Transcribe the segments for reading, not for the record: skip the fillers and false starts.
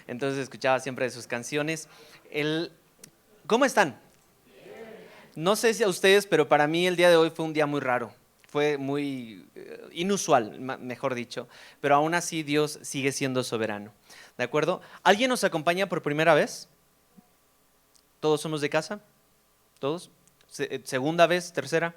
entonces escuchaba siempre de sus canciones. ¿Cómo están? No sé si a ustedes, pero para mí el día de hoy fue un día muy raro. Fue muy inusual, mejor dicho, pero aún así Dios sigue siendo soberano. ¿De acuerdo? ¿Alguien nos acompaña por primera vez? ¿Todos somos de casa? ¿Todos? ¿Segunda vez? ¿Tercera?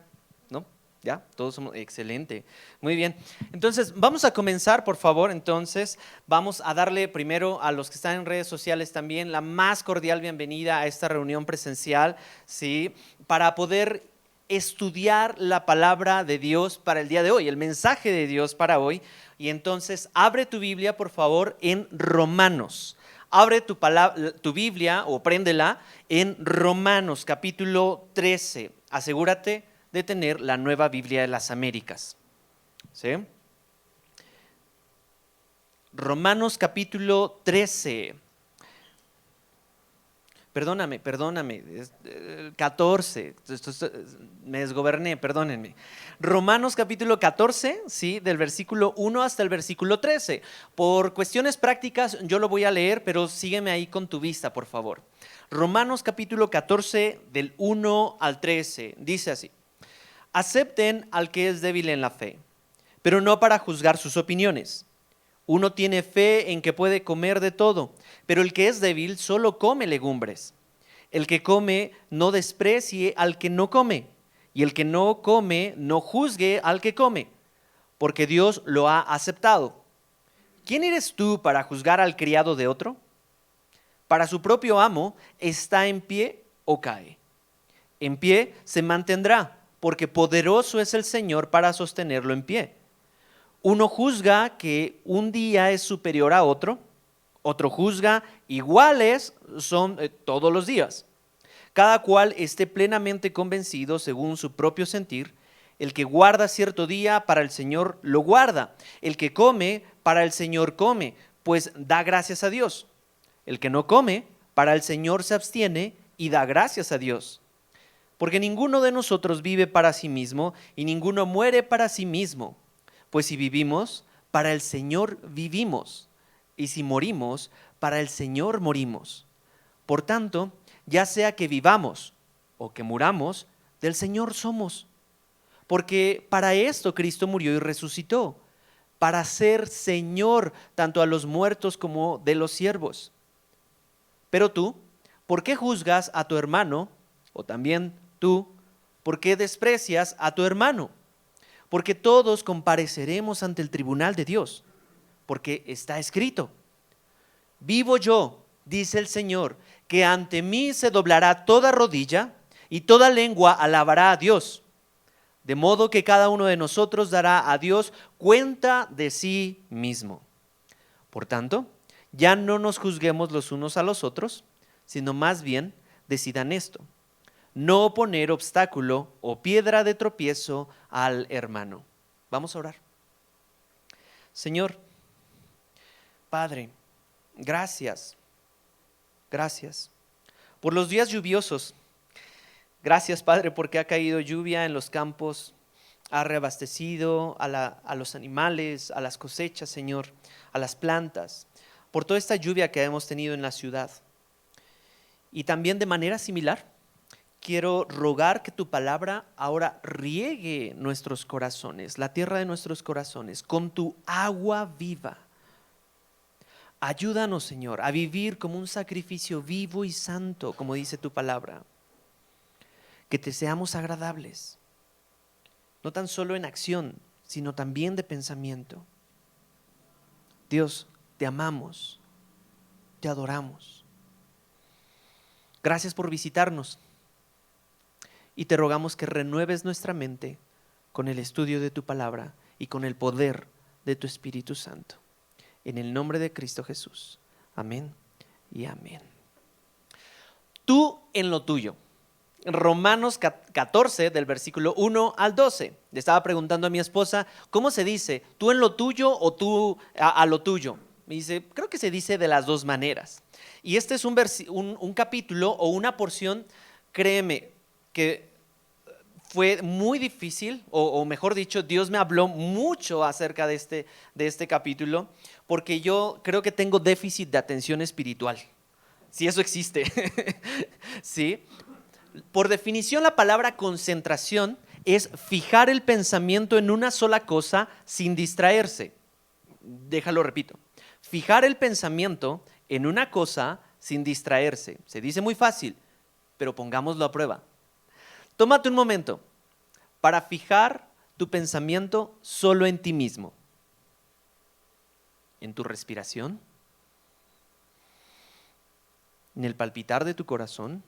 ¿No? ¿Ya? Todos somos. Excelente. Muy bien. Entonces, vamos a comenzar, por favor. Entonces, vamos a darle primero a los que están en redes sociales también la más cordial bienvenida a esta reunión presencial, ¿sí? Para poder estudiar la palabra de Dios para el día de hoy, el mensaje de Dios para hoy. Y entonces, abre tu Biblia, por favor, en Romanos. Abre tu Biblia o préndela en Romanos capítulo 13. Asegúrate de tener la Nueva Biblia de las Américas. ¿Sí? Romanos capítulo 13. Perdóname, 14, me desgoberné, perdónenme. Romanos capítulo 14, ¿sí? Del versículo 1 hasta el versículo 13. Por cuestiones prácticas yo lo voy a leer, pero sígueme ahí con tu vista, por favor. Romanos capítulo 14, del 1 al 13, dice así: acepten al que es débil en la fe, pero no para juzgar sus opiniones. Uno tiene fe en que puede comer de todo, pero el que es débil solo come legumbres. El que come no desprecie al que no come, y el que no come no juzgue al que come, porque Dios lo ha aceptado. ¿Quién eres tú para juzgar al criado de otro? Para su propio amo, ¿está en pie o cae? En pie se mantendrá, porque poderoso es el Señor para sostenerlo en pie. Uno juzga que un día es superior a otro, otro juzga iguales son todos los días. Cada cual esté plenamente convencido según su propio sentir. El que guarda cierto día para el Señor lo guarda. El que come para el Señor come, pues da gracias a Dios. El que no come para el Señor se abstiene y da gracias a Dios. Porque ninguno de nosotros vive para sí mismo y ninguno muere para sí mismo. Pues si vivimos, para el Señor vivimos, y si morimos, para el Señor morimos. Por tanto, ya sea que vivamos o que muramos, del Señor somos. Porque para esto Cristo murió y resucitó, para ser Señor tanto a los muertos como de los siervos. Pero tú, ¿por qué juzgas a tu hermano? O también tú, ¿por qué desprecias a tu hermano? Porque todos compareceremos ante el tribunal de Dios, porque está escrito: vivo yo, dice el Señor, que ante mí se doblará toda rodilla y toda lengua alabará a Dios. De modo que cada uno de nosotros dará a Dios cuenta de sí mismo. Por tanto, ya no nos juzguemos los unos a los otros, sino más bien decidan esto: no poner obstáculo o piedra de tropiezo al hermano. Vamos a orar. Señor, Padre, gracias por los días lluviosos. Gracias, Padre, porque ha caído lluvia en los campos, ha reabastecido a los animales, a las cosechas, Señor, a las plantas, por toda esta lluvia que hemos tenido en la ciudad. Y también de manera similar, quiero rogar que tu palabra ahora riegue nuestros corazones, la tierra de nuestros corazones, con tu agua viva. Ayúdanos, Señor, a vivir como un sacrificio vivo y santo, como dice tu palabra. Que te seamos agradables, no tan solo en acción, sino también de pensamiento. Dios, te amamos, te adoramos. Gracias por visitarnos. Y te rogamos que renueves nuestra mente con el estudio de tu palabra y con el poder de tu Espíritu Santo. En el nombre de Cristo Jesús. Amén y amén. Tú en lo tuyo. Romanos 14, del versículo 1 al 12. Le estaba preguntando a mi esposa, ¿cómo se dice? ¿Tú en lo tuyo o tú a lo tuyo? Me dice, creo que se dice de las dos maneras. Y este es un capítulo o una porción, créeme, que fue muy difícil, o mejor dicho, Dios me habló mucho acerca de este capítulo, porque yo creo que tengo déficit de atención espiritual, si eso existe. ¿Sí? Por definición, la palabra concentración es fijar el pensamiento en una sola cosa sin distraerse. Déjalo, repito. Fijar el pensamiento en una cosa sin distraerse. Se dice muy fácil, pero pongámoslo a prueba. Tómate un momento para fijar tu pensamiento solo en ti mismo, en tu respiración, en el palpitar de tu corazón.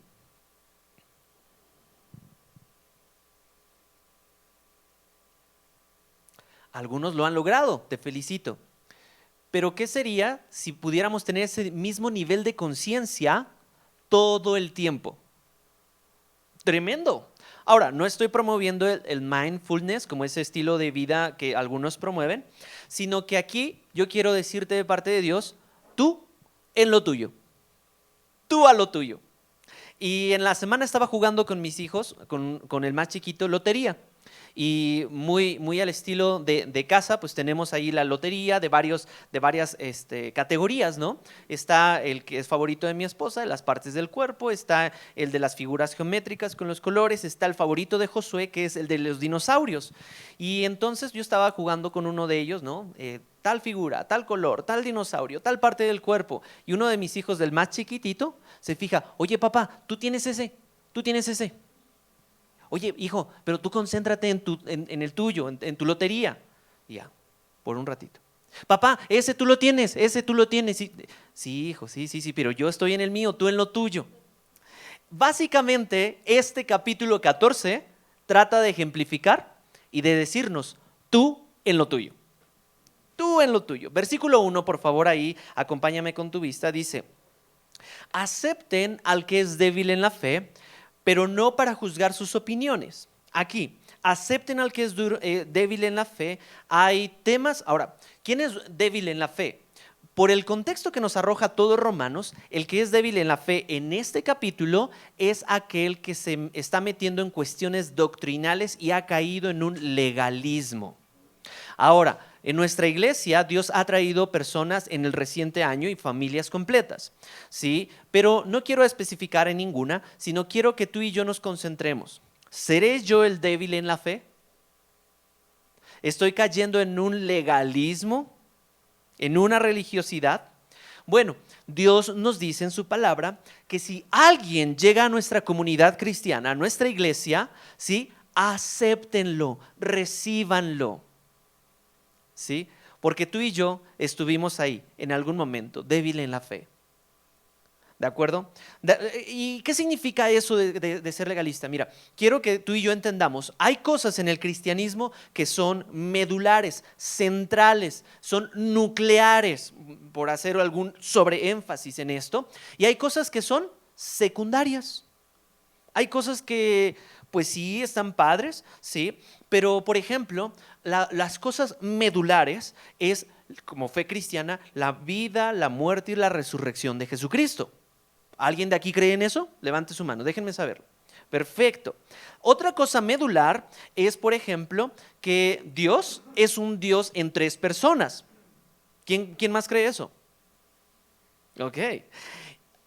Algunos lo han logrado, te felicito. Pero ¿qué sería si pudiéramos tener ese mismo nivel de conciencia todo el tiempo? Tremendo. Ahora, no estoy promoviendo el mindfulness como ese estilo de vida que algunos promueven, sino que aquí yo quiero decirte de parte de Dios, tú en lo tuyo, tú a lo tuyo. Y en la semana estaba jugando con mis hijos, con el más chiquito, lotería. Y muy al estilo de casa, pues tenemos ahí la lotería de varias categorías, ¿no? Está el que es favorito de mi esposa, de las partes del cuerpo, está el de las figuras geométricas con los colores, está el favorito de Josué, que es el de los dinosaurios. Y entonces yo estaba jugando con uno de ellos, ¿no? Tal figura, tal color, tal dinosaurio, tal parte del cuerpo. Y uno de mis hijos, del más chiquitito, se fija, oye papá, tú tienes ese. Oye, hijo, pero tú concéntrate en el tuyo, en tu lotería. Y ya, por un ratito. Papá, ese tú lo tienes. Sí, sí, hijo, sí, pero yo estoy en el mío, tú en lo tuyo. Básicamente, este capítulo 14 trata de ejemplificar y de decirnos, tú en lo tuyo. Tú en lo tuyo. Versículo 1, por favor, ahí, acompáñame con tu vista, dice, acepten al que es débil en la fe, pero no para juzgar sus opiniones. Aquí, acepten al que es débil en la fe. Hay temas. Ahora, ¿quién es débil en la fe? Por el contexto que nos arroja todo Romanos, el que es débil en la fe en este capítulo es aquel que se está metiendo en cuestiones doctrinales y ha caído en un legalismo. Ahora, en nuestra iglesia Dios ha traído personas en el reciente año y familias completas, ¿sí? Pero no quiero especificar en ninguna, sino quiero que tú y yo nos concentremos. ¿Seré yo el débil en la fe? ¿Estoy cayendo en un legalismo? ¿En una religiosidad? Bueno, Dios nos dice en su palabra que si alguien llega a nuestra comunidad cristiana, a nuestra iglesia, ¿sí? Acéptenlo, recíbanlo. ¿Sí? Porque tú y yo estuvimos ahí en algún momento, débil en la fe. ¿De acuerdo? ¿Y qué significa eso de ser legalista? Mira, quiero que tú y yo entendamos, hay cosas en el cristianismo que son medulares, centrales, son nucleares, por hacer algún sobreénfasis en esto, y hay cosas que son secundarias. Hay cosas que, pues sí, están padres, sí, pero por ejemplo, las cosas medulares es, como fe cristiana, la vida, la muerte y la resurrección de Jesucristo. ¿Alguien de aquí cree en eso? Levante su mano, déjenme saberlo. Perfecto. Otra cosa medular es, por ejemplo, que Dios es un Dios en 3 personas. ¿Quién más cree eso? Ok.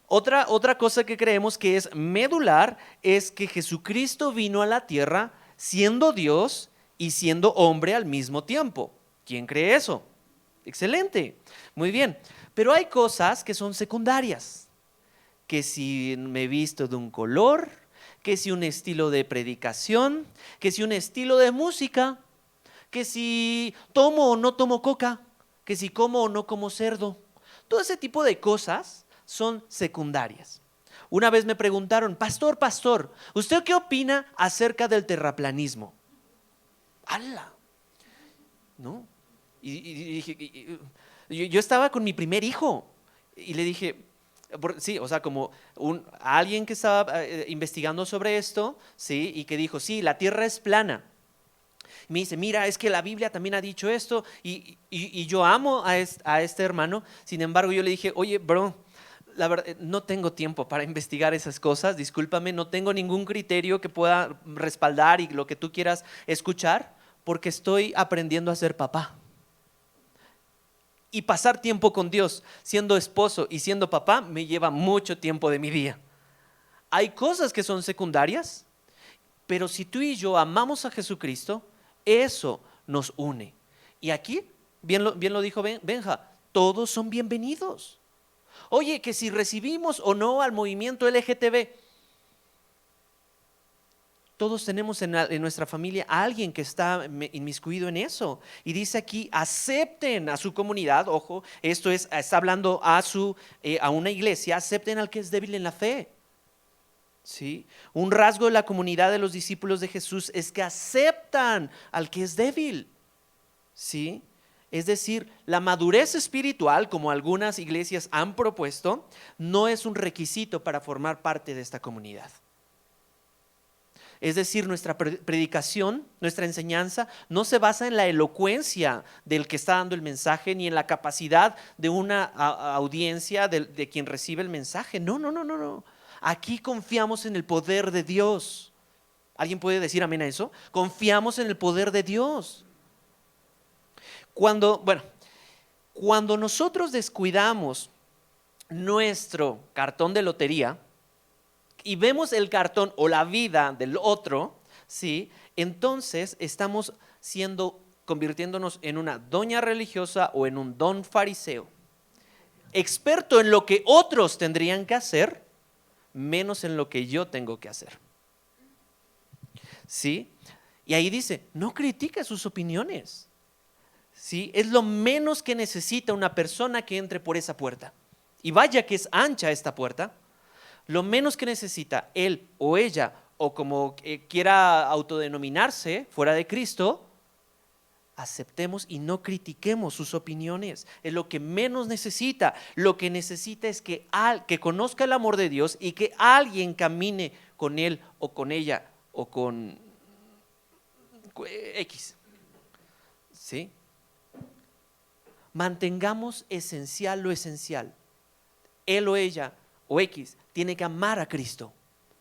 Otra cosa que creemos que es medular es que Jesucristo vino a la tierra siendo Dios y siendo hombre al mismo tiempo. ¿Quién cree eso? Excelente, muy bien. Pero hay cosas que son secundarias, que si me he visto de un color, que si un estilo de predicación, que si un estilo de música, que si tomo o no tomo coca, que si como o no como cerdo. Todo ese tipo de cosas son secundarias. Una vez me preguntaron, pastor, ¿usted qué opina acerca del terraplanismo? ¡Hala! ¿No? Y dije, yo estaba con mi primer hijo y le dije, sí, o sea, como alguien que estaba investigando sobre esto, sí, y que dijo, sí, la tierra es plana. Me dice, mira, es que la Biblia también ha dicho esto y yo amo a este hermano. Sin embargo, yo le dije, oye, bro, la verdad, no tengo tiempo para investigar esas cosas, discúlpame, no tengo ningún criterio que pueda respaldar y lo que tú quieras escuchar, porque estoy aprendiendo a ser papá. Y pasar tiempo con Dios, siendo esposo y siendo papá, me lleva mucho tiempo de mi día. Hay cosas que son secundarias, pero si tú y yo amamos a Jesucristo, eso nos une. Y aquí, bien lo dijo Benja, todos son bienvenidos. Oye, que si recibimos o no al movimiento LGTB, todos tenemos en nuestra familia a alguien que está inmiscuido en eso. Y dice aquí, acepten a su comunidad, ojo, esto está hablando a una iglesia, acepten al que es débil en la fe. ¿Sí? Un rasgo de la comunidad de los discípulos de Jesús es que aceptan al que es débil. ¿Sí? Es decir, la madurez espiritual, como algunas iglesias han propuesto, no es un requisito para formar parte de esta comunidad. Es decir, nuestra predicación, nuestra enseñanza no se basa en la elocuencia del que está dando el mensaje, ni en la capacidad de una audiencia de quien recibe el mensaje. No. Aquí confiamos en el poder de Dios. ¿Alguien puede decir amén a eso? Confiamos en el poder de Dios. Cuando nosotros descuidamos nuestro cartón de lotería y vemos el cartón o la vida del otro, ¿sí? Entonces estamos convirtiéndonos en una doña religiosa o en un don fariseo, experto en lo que otros tendrían que hacer, menos en lo que yo tengo que hacer. ¿Sí? Y ahí dice, no critique sus opiniones. ¿Sí? Es lo menos que necesita una persona que entre por esa puerta. Y vaya que es ancha esta puerta. Lo menos que necesita él o ella, o como quiera autodenominarse fuera de Cristo, aceptemos y no critiquemos sus opiniones. Es lo que menos necesita. Lo que necesita es que conozca el amor de Dios y que alguien camine con él o con ella o con X. ¿Sí? Mantengamos esencial lo esencial. Él o ella o X tiene que amar a Cristo.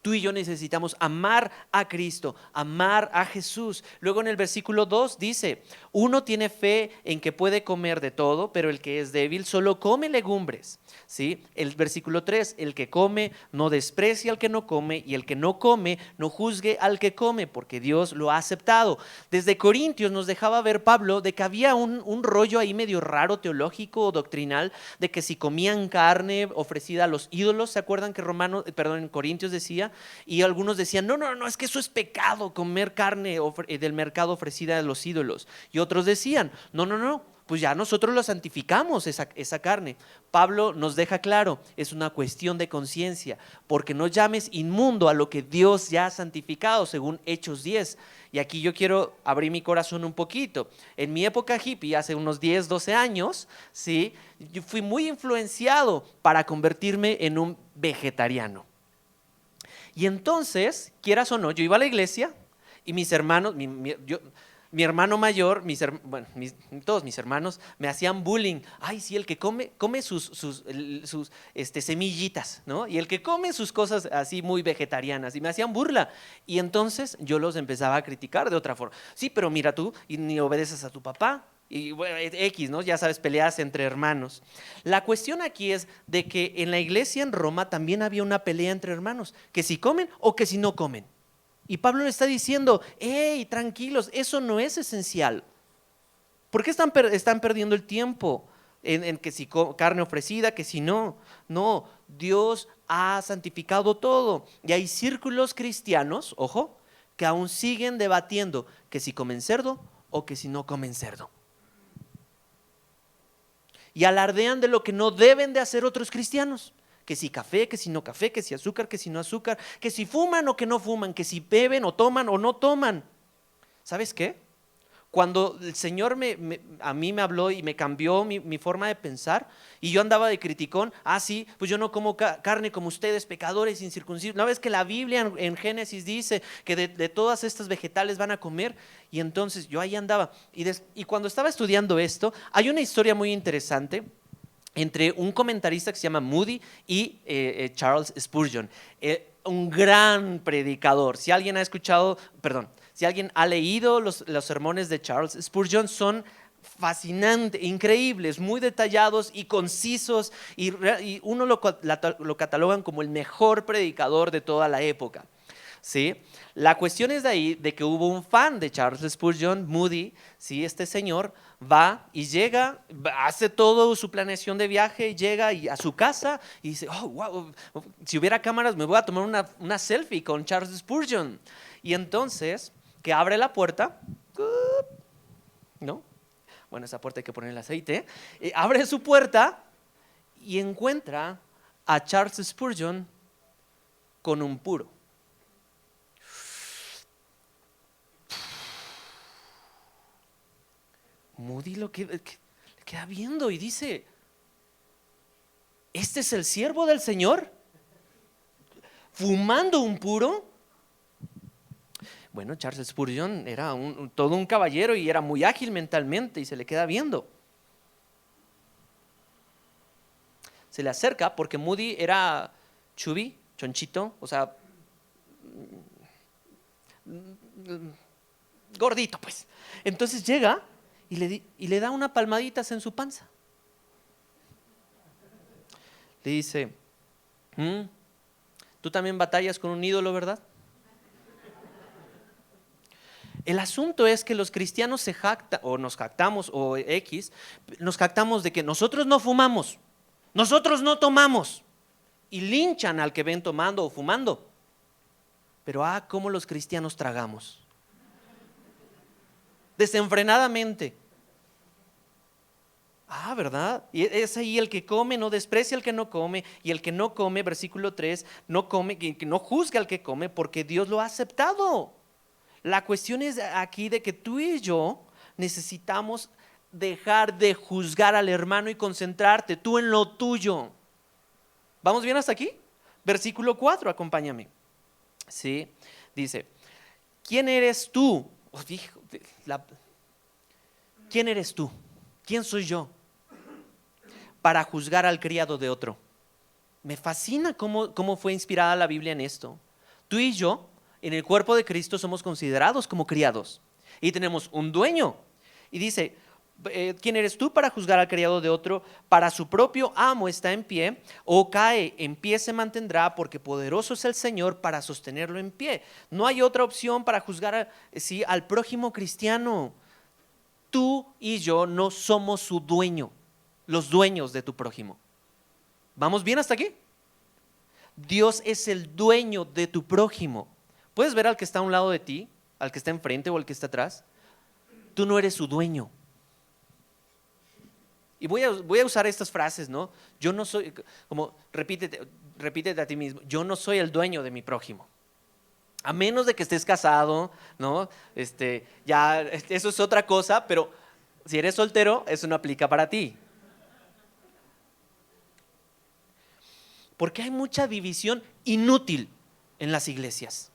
Tú y yo necesitamos amar a Cristo, amar a Jesús. Luego en el versículo 2 dice, uno tiene fe en que puede comer de todo, pero el que es débil solo come legumbres. ¿Sí? El versículo 3, el que come no desprecia al que no come, y el que no come no juzgue al que come, porque Dios lo ha aceptado. Desde Corintios nos dejaba ver Pablo de que había un rollo ahí medio raro teológico o doctrinal, de que si comían carne ofrecida a los ídolos, ¿se acuerdan que en Corintios decía? Y algunos decían, no, es que eso es pecado, comer carne del mercado ofrecida a los ídolos. Y otros decían, no, pues ya nosotros lo santificamos esa carne. Pablo nos deja claro, es una cuestión de conciencia, porque no llames inmundo a lo que Dios ya ha santificado, según Hechos 10. Y aquí yo quiero abrir mi corazón un poquito. En mi época hippie, hace unos 10, 12 años, ¿sí? Yo fui muy influenciado para convertirme en un vegetariano. Y entonces, quieras o no, yo iba a la iglesia y mis hermanos, mi hermano mayor, todos mis hermanos me hacían bullying. Ay, sí, el que come sus semillitas, ¿no? Y el que come sus cosas así muy vegetarianas. Y me hacían burla. Y entonces yo los empezaba a criticar de otra forma. Sí, pero mira tú, y ni obedeces a tu papá. Y bueno, X, ¿no? Ya sabes, peleas entre hermanos. La cuestión aquí es de que en la iglesia en Roma también había una pelea entre hermanos, que si comen o que si no comen. Y Pablo le está diciendo, hey, tranquilos, eso no es esencial. ¿Por qué están perdiendo el tiempo en que si carne ofrecida, que si no? No, Dios ha santificado todo. Y hay círculos cristianos, ojo, que aún siguen debatiendo que si comen cerdo o que si no comen cerdo. Y alardean de lo que no deben de hacer otros cristianos. Que si café, que si no café, que si azúcar, que si no azúcar, que si fuman o que no fuman, que si beben o toman o no toman. ¿Sabes qué? Cuando el Señor a mí me habló y me cambió mi forma de pensar, y yo andaba de criticón, sí, pues yo no como carne como ustedes, pecadores incircuncisos. ¿No ves que la Biblia en Génesis dice que de todas estas vegetales van a comer? Y entonces yo ahí andaba. Y cuando estaba estudiando esto, hay una historia muy interesante entre un comentarista que se llama Moody y Charles Spurgeon, un gran predicador. Si alguien ha escuchado, perdón, si alguien ha leído los sermones de Charles Spurgeon, son fascinantes, increíbles, muy detallados y concisos, y uno lo catalogan como el mejor predicador de toda la época. ¿Sí? La cuestión es de ahí, de que hubo un fan de Charles Spurgeon, Moody, ¿sí? Este señor va y llega, hace toda su planeación de viaje, llega a su casa y dice, oh, wow, si hubiera cámaras me voy a tomar una selfie con Charles Spurgeon. Y entonces, que abre la puerta, ¿no? Bueno, esa puerta hay que poner el aceite, abre su puerta y encuentra a Charles Spurgeon con un puro. Moody lo queda viendo y dice, ¿este es el siervo del Señor? ¿Fumando un puro? Bueno, Charles Spurgeon era todo un caballero y era muy ágil mentalmente y se le queda viendo. Se le acerca porque Moody era chubby, chonchito, o sea, gordito pues. Entonces llega y le da una palmaditas en su panza. Le dice, tú también batallas con un ídolo, ¿verdad? El asunto es que los cristianos se jactan, o nos jactamos, nos jactamos de que nosotros no fumamos, nosotros no tomamos, y linchan al que ven tomando o fumando. Pero cómo los cristianos tragamos desenfrenadamente. ¿Verdad? Y es ahí el que come, no desprecia al que no come, y el que no come, versículo 3, no come, que no juzga al que come, porque Dios lo ha aceptado. La cuestión es aquí de que tú y yo necesitamos dejar de juzgar al hermano y concentrarte tú en lo tuyo. ¿Vamos bien hasta aquí? Versículo 4, acompáñame. Sí, dice, ¿quién eres tú? ¿Quién eres tú? ¿Quién soy yo para juzgar al criado de otro? Me fascina cómo fue inspirada la Biblia en esto. Tú y yo, en el cuerpo de Cristo, somos considerados como criados y tenemos un dueño. Y dice, ¿quién eres tú para juzgar al criado de otro? Para su propio amo está en pie, o cae, en pie se mantendrá, porque poderoso es el Señor para sostenerlo en pie. No hay otra opción para juzgar al prójimo cristiano. Tú y yo no somos su dueño, los dueños de tu prójimo. ¿Vamos bien hasta aquí? Dios es el dueño de tu prójimo. ¿Puedes ver al que está a un lado de ti, al que está enfrente o al que está atrás? Tú no eres su dueño. Y voy a usar estas frases, ¿no? Yo no soy, como repítete a ti mismo, yo no soy el dueño de mi prójimo. A menos de que estés casado, ¿no? Ya, eso es otra cosa, pero si eres soltero, eso no aplica para ti. Porque hay mucha división inútil en las iglesias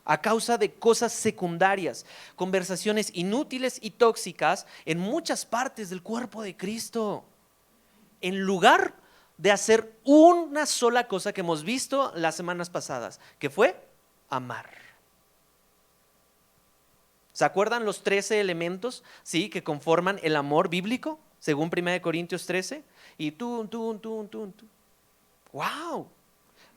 a causa de cosas secundarias, conversaciones inútiles y tóxicas en muchas partes del cuerpo de Cristo, en lugar de hacer una sola cosa que hemos visto las semanas pasadas, que fue amar. ¿Se acuerdan los 13 elementos, sí, que conforman el amor bíblico, según 1 Corintios 13? Y tú. ¡Wow!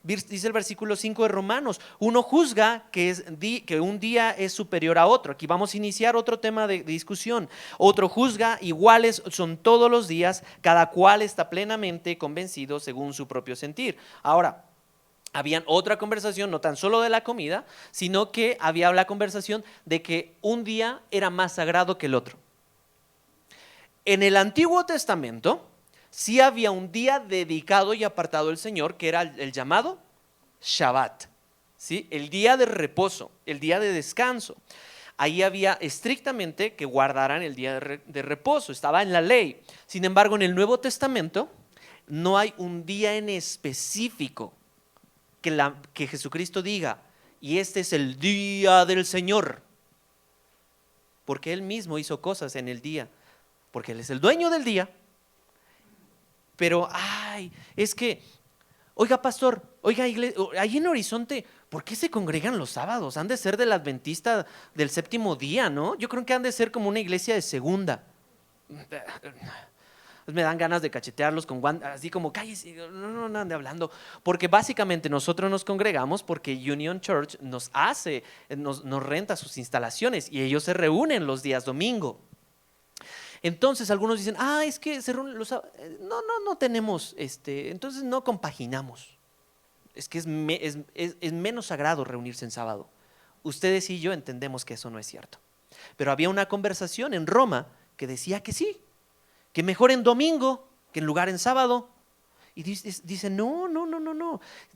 Dice el versículo 5 de Romanos, uno juzga que un día es superior a otro. Aquí vamos a iniciar otro tema de discusión. Otro juzga, iguales son todos los días, cada cual está plenamente convencido según su propio sentir. Ahora, había otra conversación, no tan solo de la comida, sino que había la conversación de que un día era más sagrado que el otro. En el Antiguo Testamento sí había un día dedicado y apartado al Señor, que era el llamado Shabbat, ¿sí? El día de reposo, el día de descanso. Ahí había estrictamente que guardaran el día de reposo, estaba en la ley. Sin embargo, en el Nuevo Testamento no hay un día en específico que Jesucristo diga, y este es el día del Señor, porque Él mismo hizo cosas en el día, porque Él es el dueño del día. Pero, ay, es que, oiga pastor, oiga iglesia, ahí en Horizonte, ¿por qué se congregan los sábados? Han de ser del Adventista del séptimo día, ¿no? Yo creo que han de ser como una iglesia de segunda. Me dan ganas de cachetearlos con guantes, así como, cállese, no ande hablando. Porque básicamente nosotros nos congregamos porque Union Church nos renta sus instalaciones y ellos se reúnen los días domingo. Entonces algunos dicen, es que se reúnen los sábados. No tenemos, entonces no compaginamos. Es que es menos sagrado reunirse en sábado. Ustedes y yo entendemos que eso no es cierto. Pero había una conversación en Roma que decía que sí, que mejor en domingo que en lugar en sábado. Y dice, no.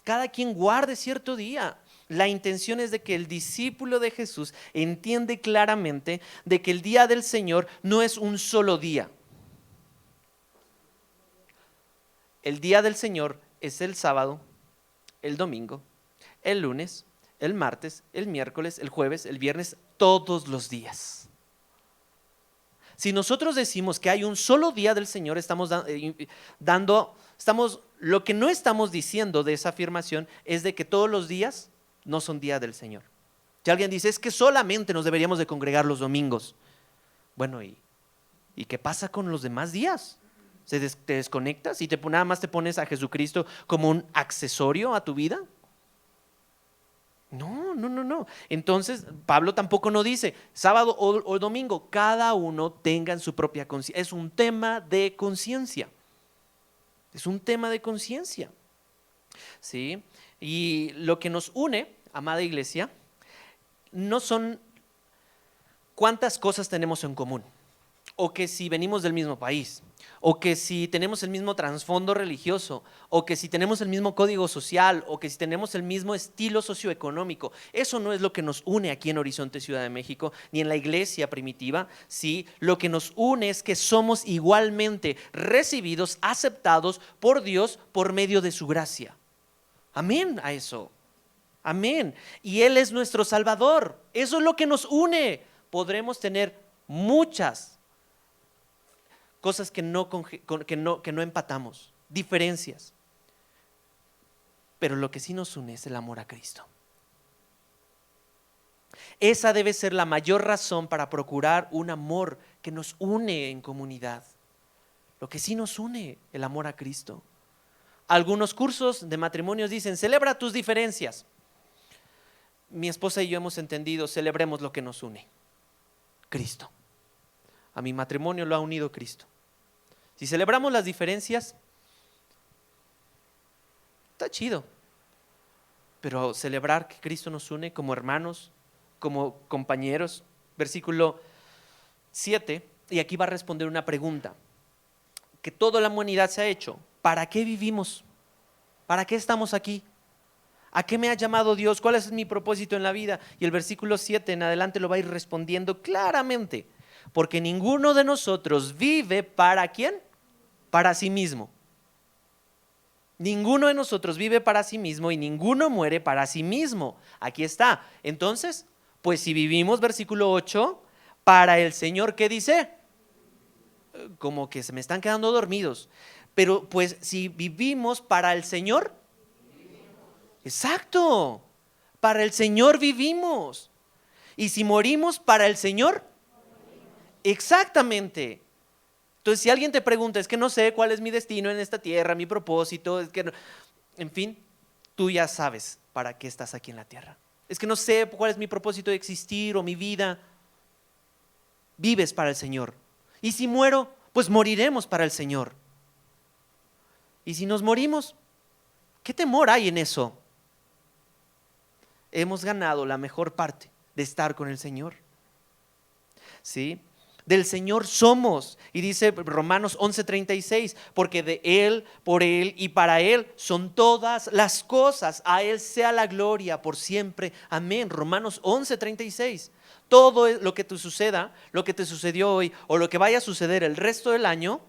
Cada quien guarde cierto día. La intención es de que el discípulo de Jesús entiende claramente de que el día del Señor no es un solo día. El día del Señor es el sábado, el domingo, el lunes, el martes, el miércoles, el jueves, el viernes, todos los días. Si nosotros decimos que hay un solo día del Señor, lo que no estamos diciendo de esa afirmación es de que todos los días no son día del Señor. Si alguien dice, es que solamente nos deberíamos de congregar los domingos. Bueno, ¿y qué pasa con los demás días? ¿Te desconectas y nada más te pones a Jesucristo como un accesorio a tu vida? No. Entonces, Pablo tampoco nos dice sábado o domingo, cada uno tenga en su propia conciencia. Es un tema de conciencia. Es un tema de conciencia. ¿Sí? Y lo que nos une, amada iglesia, no son cuántas cosas tenemos en común, o que si venimos del mismo país, o que si tenemos el mismo trasfondo religioso, o que si tenemos el mismo código social, o que si tenemos el mismo estilo socioeconómico. Eso no es lo que nos une aquí en Horizonte Ciudad de México, ni en la iglesia primitiva. Sí, lo que nos une es que somos igualmente recibidos, aceptados por Dios por medio de su gracia. Amén a eso. Amén. Y Él es nuestro Salvador. Eso es lo que nos une. Podremos tener muchas cosas que no empatamos, diferencias. Pero lo que sí nos une es el amor a Cristo. Esa debe ser la mayor razón para procurar un amor que nos une en comunidad. Lo que sí nos une, el amor a Cristo. Algunos cursos de matrimonios dicen, celebra tus diferencias. Mi esposa y yo hemos entendido, celebremos lo que nos une, Cristo. A mi matrimonio lo ha unido Cristo. Si celebramos las diferencias, está chido. Pero celebrar que Cristo nos une como hermanos, como compañeros. Versículo 7, y aquí va a responder una pregunta que toda la humanidad se ha hecho. ¿Para qué vivimos? ¿Para qué estamos aquí? ¿A qué me ha llamado Dios? ¿Cuál es mi propósito en la vida? Y el versículo 7 en adelante lo va a ir respondiendo claramente. Porque ninguno de nosotros vive ¿para quién? Para sí mismo. Ninguno de nosotros vive para sí mismo y ninguno muere para sí mismo. Aquí está. Entonces, pues si vivimos, versículo 8, para el Señor, ¿qué dice? Como que se me están quedando dormidos. Pero pues si vivimos para el Señor, exacto, para el Señor vivimos. Y si morimos para el Señor, exactamente. Entonces, si alguien te pregunta, es que no sé cuál es mi destino en esta tierra, mi propósito, es que no, en fin, tú ya sabes para qué estás aquí en la tierra. Es que no sé cuál es mi propósito de existir o mi vida. Vives para el Señor. Y si muero, pues moriremos para el Señor. Y si nos morimos, ¿qué temor hay en eso? Hemos ganado la mejor parte de estar con el Señor. ¿Sí? Del Señor somos. Y dice Romanos 11:36, porque de Él, por Él y para Él son todas las cosas. A Él sea la gloria por siempre. Amén. Romanos 11:36. Todo lo que te suceda, lo que te sucedió hoy o lo que vaya a suceder el resto del año,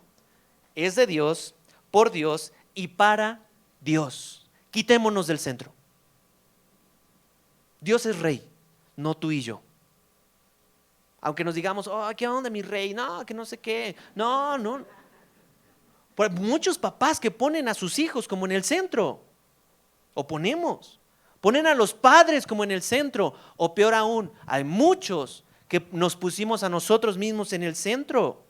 es de Dios, por Dios y para Dios. Quitémonos del centro. Dios es rey, no tú y yo. Aunque nos digamos, ¿qué onda mi rey? No, que no sé qué. No. Muchos papás que ponen a sus hijos como en el centro, o ponen a los padres como en el centro, o peor aún, hay muchos que nos pusimos a nosotros mismos en el centro.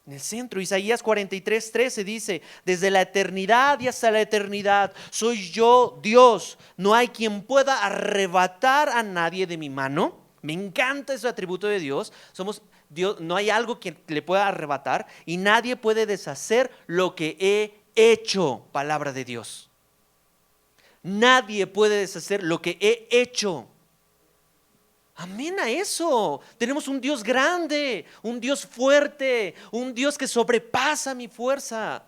En el centro, Isaías 43:13 dice: desde la eternidad y hasta la eternidad soy yo Dios, no hay quien pueda arrebatar a nadie de mi mano. Me encanta ese atributo de Dios. Somos Dios, no hay algo que le pueda arrebatar, y nadie puede deshacer lo que he hecho. Palabra de Dios. Nadie puede deshacer lo que he hecho. Amén a eso. Tenemos un Dios grande, un Dios fuerte, un Dios que sobrepasa mi fuerza.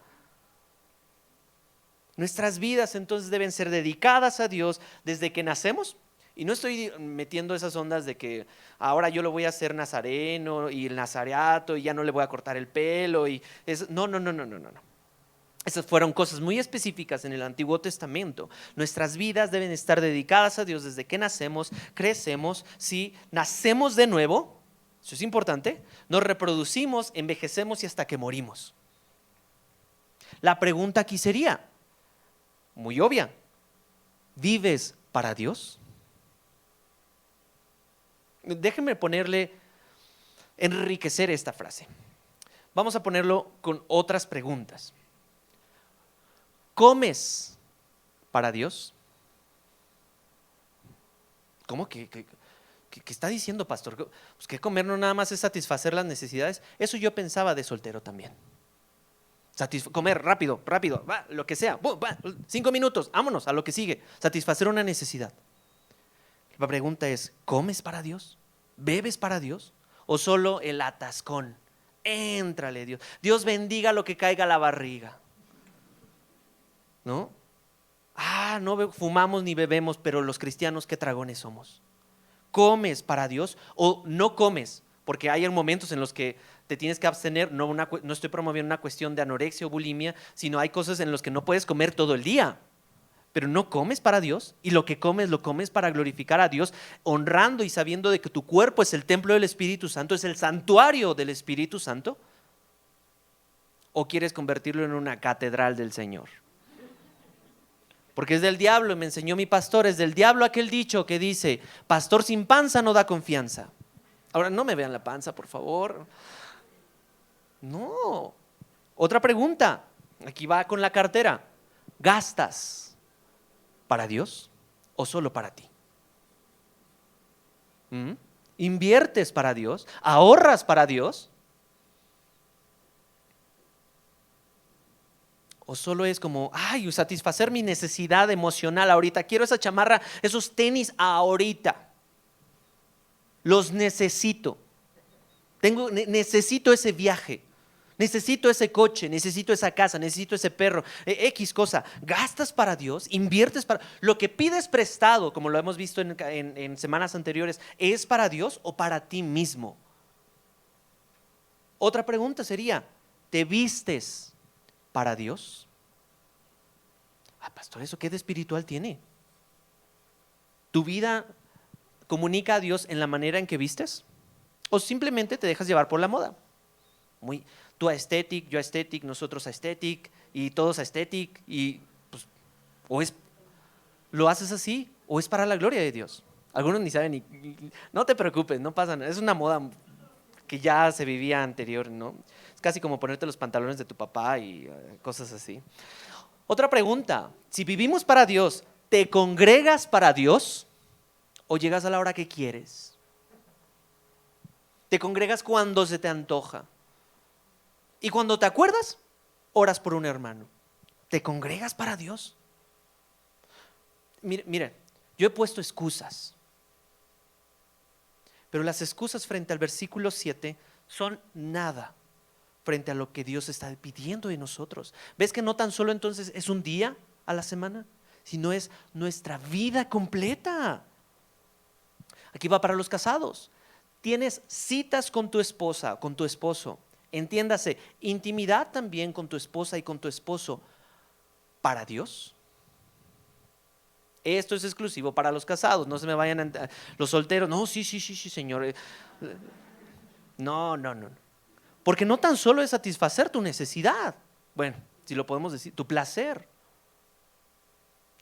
Nuestras vidas entonces deben ser dedicadas a Dios desde que nacemos. Y no estoy metiendo esas ondas de que ahora yo lo voy a hacer nazareno y el nazareato y ya no le voy a cortar el pelo. No. Esas fueron cosas muy específicas en el Antiguo Testamento. Nuestras vidas deben estar dedicadas a Dios desde que nacemos, crecemos, ¿sí? Nacemos de nuevo, eso es importante, nos reproducimos, envejecemos y hasta que morimos. La pregunta aquí sería, muy obvia: ¿vives para Dios? Déjenme enriquecer esta frase. Vamos a ponerlo con otras preguntas. ¿Comes para Dios? ¿Cómo que está diciendo, pastor? Pues que comer no nada más es satisfacer las necesidades. Eso yo pensaba de soltero también. Comer rápido, va, lo que sea, 5 minutos, vámonos a lo que sigue. Satisfacer una necesidad. La pregunta es: ¿comes para Dios? ¿Bebes para Dios? ¿O solo el atascón? Éntrale, Dios. Dios bendiga lo que caiga a la barriga. ¿No? No fumamos ni bebemos, pero los cristianos, ¿qué dragones somos? ¿Comes para Dios o no comes? Porque hay momentos en los que te tienes que abstener. No estoy promoviendo una cuestión de anorexia o bulimia, sino hay cosas en las que no puedes comer todo el día. Pero no comes para Dios, y lo que comes lo comes para glorificar a Dios, honrando y sabiendo de que tu cuerpo es el templo del Espíritu Santo, es el santuario del Espíritu Santo. ¿O quieres convertirlo en una catedral del Señor? Porque es del diablo, me enseñó mi pastor, es del diablo aquel dicho que dice: pastor sin panza no da confianza. Ahora, no me vean la panza, por favor. No. Otra pregunta, aquí va con la cartera: ¿gastas para Dios o solo para ti? ¿Inviertes para Dios? ¿Ahorras para Dios? ¿O solo es como, satisfacer mi necesidad emocional ahorita? Quiero esa chamarra, esos tenis ahorita. Los necesito. Necesito ese viaje. Necesito ese coche, necesito esa casa, necesito ese perro, X cosa. ¿Gastas para Dios? ¿Inviertes para...? Lo que pides prestado, como lo hemos visto en semanas anteriores, ¿es para Dios o para ti mismo? Otra pregunta sería: ¿te vistes para Dios? Pastor, ¿eso qué de espiritual tiene? ¿Tu vida comunica a Dios en la manera en que vistes? ¿O simplemente te dejas llevar por la moda? Tú aesthetic, yo aesthetic, nosotros aesthetic y todos aesthetic, y pues, lo haces así o es para la gloria de Dios. Algunos ni saben, no te preocupes, no pasa nada, es una moda que ya se vivía anterior, ¿no? Es casi como ponerte los pantalones de tu papá y cosas así. Otra pregunta: si vivimos para Dios, ¿te congregas para Dios o llegas a la hora que quieres? ¿Te congregas cuando se te antoja? Y cuando te acuerdas, oras por un hermano. ¿Te congregas para Dios? Mire, yo he puesto excusas, pero las excusas frente al versículo 7 son nada frente a lo que Dios está pidiendo de nosotros. ¿Ves que no tan solo entonces es un día a la semana, sino es nuestra vida completa? Aquí va para los casados. Tienes citas con tu esposa, con tu esposo. Entiéndase, intimidad también con tu esposa y con tu esposo, ¿para Dios? Esto es exclusivo para los casados, no se me vayan los solteros. No, sí, señor. No. Porque no tan solo es satisfacer tu necesidad, bueno, si lo podemos decir, tu placer.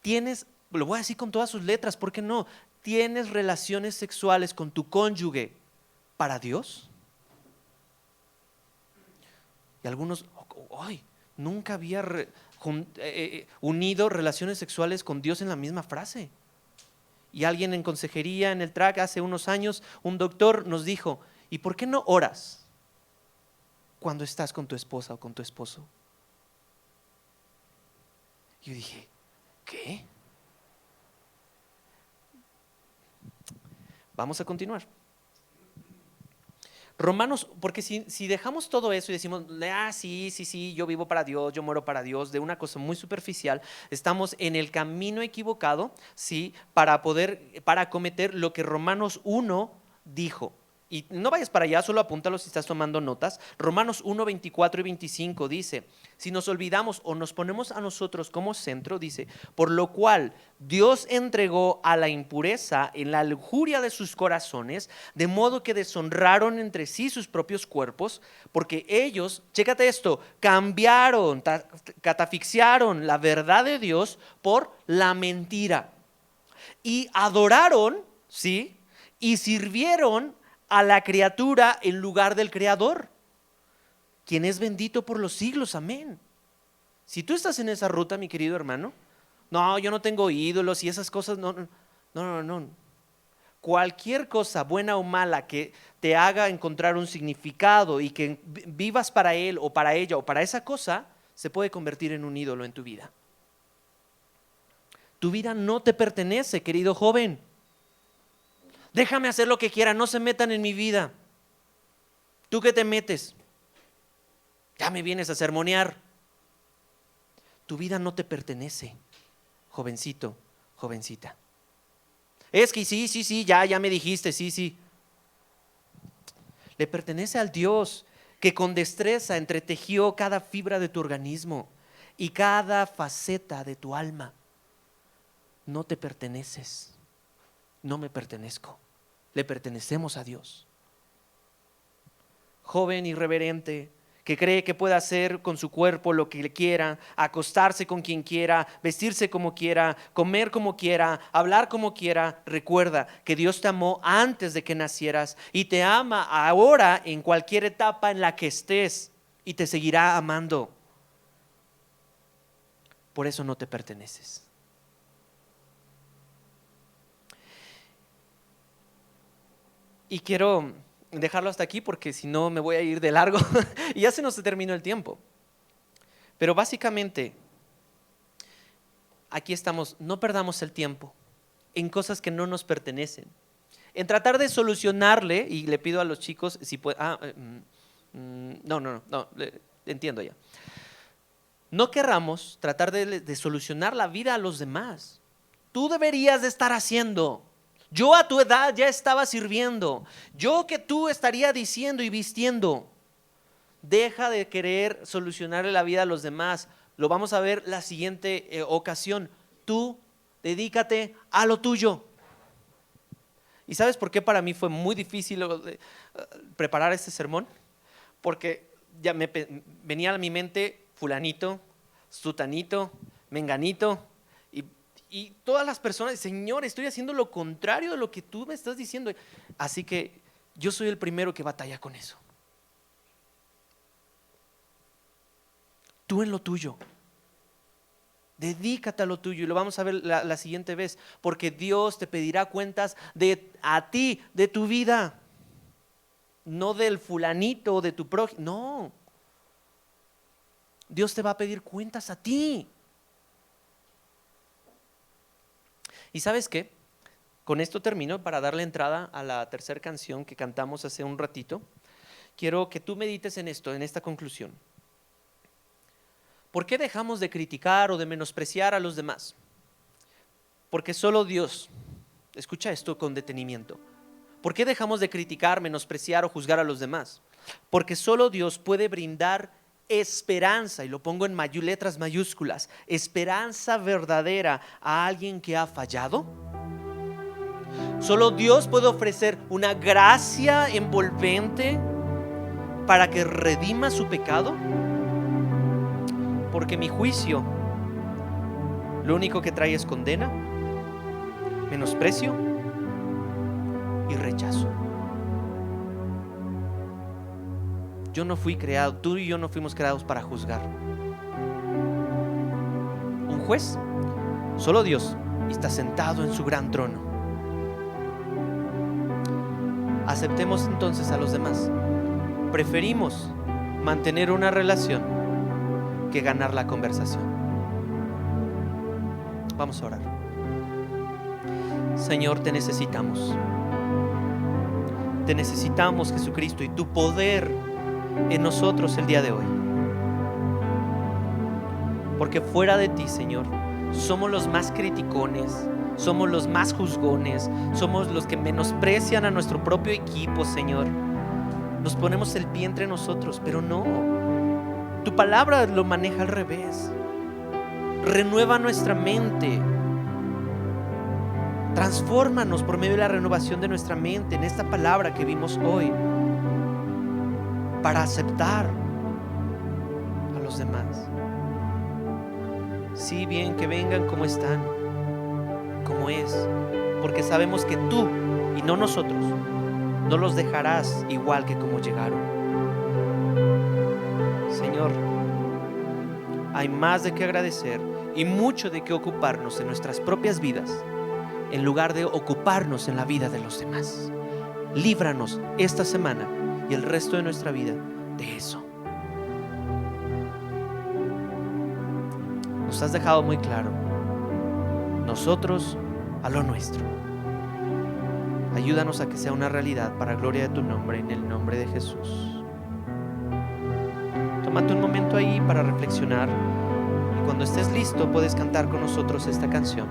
Tienes, lo voy a decir con todas sus letras, ¿por qué no? ¿Tienes relaciones sexuales con tu cónyuge para Dios? Y algunos, ¡ay! Nunca había unido relaciones sexuales con Dios en la misma frase. Y alguien en consejería, en el track, hace unos años, un doctor nos dijo, ¿y por qué no oras cuando estás con tu esposa o con tu esposo? Yo dije, ¿qué? Vamos a continuar. Romanos, porque si dejamos todo eso y decimos, sí, yo vivo para Dios, yo muero para Dios, de una cosa muy superficial, estamos en el camino equivocado, ¿sí? Para acometer lo que Romanos 1 dijo. Y no vayas para allá, solo apúntalo si estás tomando notas. Romanos 1, 24 y 25 dice, si nos olvidamos o nos ponemos a nosotros como centro, dice, por lo cual Dios entregó a la impureza en la lujuria de sus corazones, de modo que deshonraron entre sí sus propios cuerpos, porque ellos, chécate esto, cambiaron, catafixiaron la verdad de Dios por la mentira. Y adoraron, ¿sí? Y sirvieron a la criatura en lugar del Creador, quien es bendito por los siglos, amén. Si tú estás en esa ruta, mi querido hermano, no, yo no tengo ídolos y esas cosas, no. Cualquier cosa buena o mala que te haga encontrar un significado y que vivas para él o para ella o para esa cosa, se puede convertir en un ídolo en tu vida. Tu vida no te pertenece, querido joven. Déjame hacer lo que quiera, no se metan en mi vida. ¿Tú qué te metes? Ya me vienes a sermonear. Tu vida no te pertenece, jovencito, jovencita. Es que sí, ya me dijiste, sí. Le pertenece al Dios que con destreza entretejió cada fibra de tu organismo y cada faceta de tu alma. No te perteneces. No me pertenezco, le pertenecemos a Dios. Joven irreverente que cree que puede hacer con su cuerpo lo que le quiera, acostarse con quien quiera, vestirse como quiera, comer como quiera, hablar como quiera, recuerda que Dios te amó antes de que nacieras y te ama ahora en cualquier etapa en la que estés y te seguirá amando. Por eso no te perteneces. Y quiero dejarlo hasta aquí porque si no me voy a ir de largo y ya se nos terminó el tiempo. Pero básicamente, aquí estamos, no perdamos el tiempo en cosas que no nos pertenecen. En tratar de solucionarle, y le pido a los chicos si pueden, entiendo ya. No querramos tratar de solucionar la vida a los demás. Tú deberías de estar haciendo. Yo a tu edad ya estaba sirviendo. Yo que tú estaría diciendo y vistiendo. Deja de querer solucionarle la vida a los demás. Lo vamos a ver la siguiente ocasión. Tú dedícate a lo tuyo. ¿Y sabes por qué para mí fue muy difícil preparar este sermón? Porque ya venía a mi mente fulanito, sutanito, menganito. Y todas las personas, Señor, estoy haciendo lo contrario de lo que tú me estás diciendo. Así que yo soy el primero que batalla con eso. Tú en lo tuyo. Dedícate a lo tuyo y lo vamos a ver la siguiente vez. Porque Dios te pedirá cuentas a ti, de tu vida. No del fulanito o de tu prójimo. No. Dios te va a pedir cuentas a ti. ¿Y sabes qué? Con esto termino para darle entrada a la tercera canción que cantamos hace un ratito. Quiero que tú medites en esto, en esta conclusión. ¿Por qué dejamos de criticar o de menospreciar a los demás? Porque solo Dios, escucha esto con detenimiento. ¿Por qué dejamos de criticar, menospreciar o juzgar a los demás? Porque solo Dios puede brindar esperanza, y lo pongo en letras mayúsculas, esperanza verdadera a alguien que ha fallado. Solo Dios puede ofrecer una gracia envolvente para que redima su pecado? Porque mi juicio lo único que trae es condena, menosprecio y rechazo. Yo no fui creado, tú y yo no fuimos creados para juzgar. Un juez, solo Dios, está sentado en su gran trono. Aceptemos entonces a los demás. Preferimos mantener una relación que ganar la conversación. Vamos a orar. Señor, te necesitamos. Te necesitamos, Jesucristo, y tu poder en nosotros el día de hoy. Porque fuera de ti, Señor, somos los más criticones, somos los más juzgones, somos los que menosprecian a nuestro propio equipo, Señor. Nos ponemos el pie entre nosotros, pero no. Tu palabra lo maneja al revés. Renueva nuestra mente. Transfórmanos por medio de la renovación de nuestra mente en esta palabra que vimos hoy, para aceptar a los demás. Sí, bien, que vengan como están, como es, porque sabemos que tú y no nosotros no los dejarás igual que como llegaron. Señor, hay más de qué agradecer y mucho de qué ocuparnos en nuestras propias vidas, en lugar de ocuparnos en la vida de los demás. Líbranos esta semana y el resto de nuestra vida de eso. Nos has dejado muy claro, nosotros a lo nuestro. Ayúdanos a que sea una realidad para gloria de tu nombre, en el nombre de Jesús. Tómate un momento ahí para reflexionar, y cuando estés listo puedes cantar con nosotros esta canción.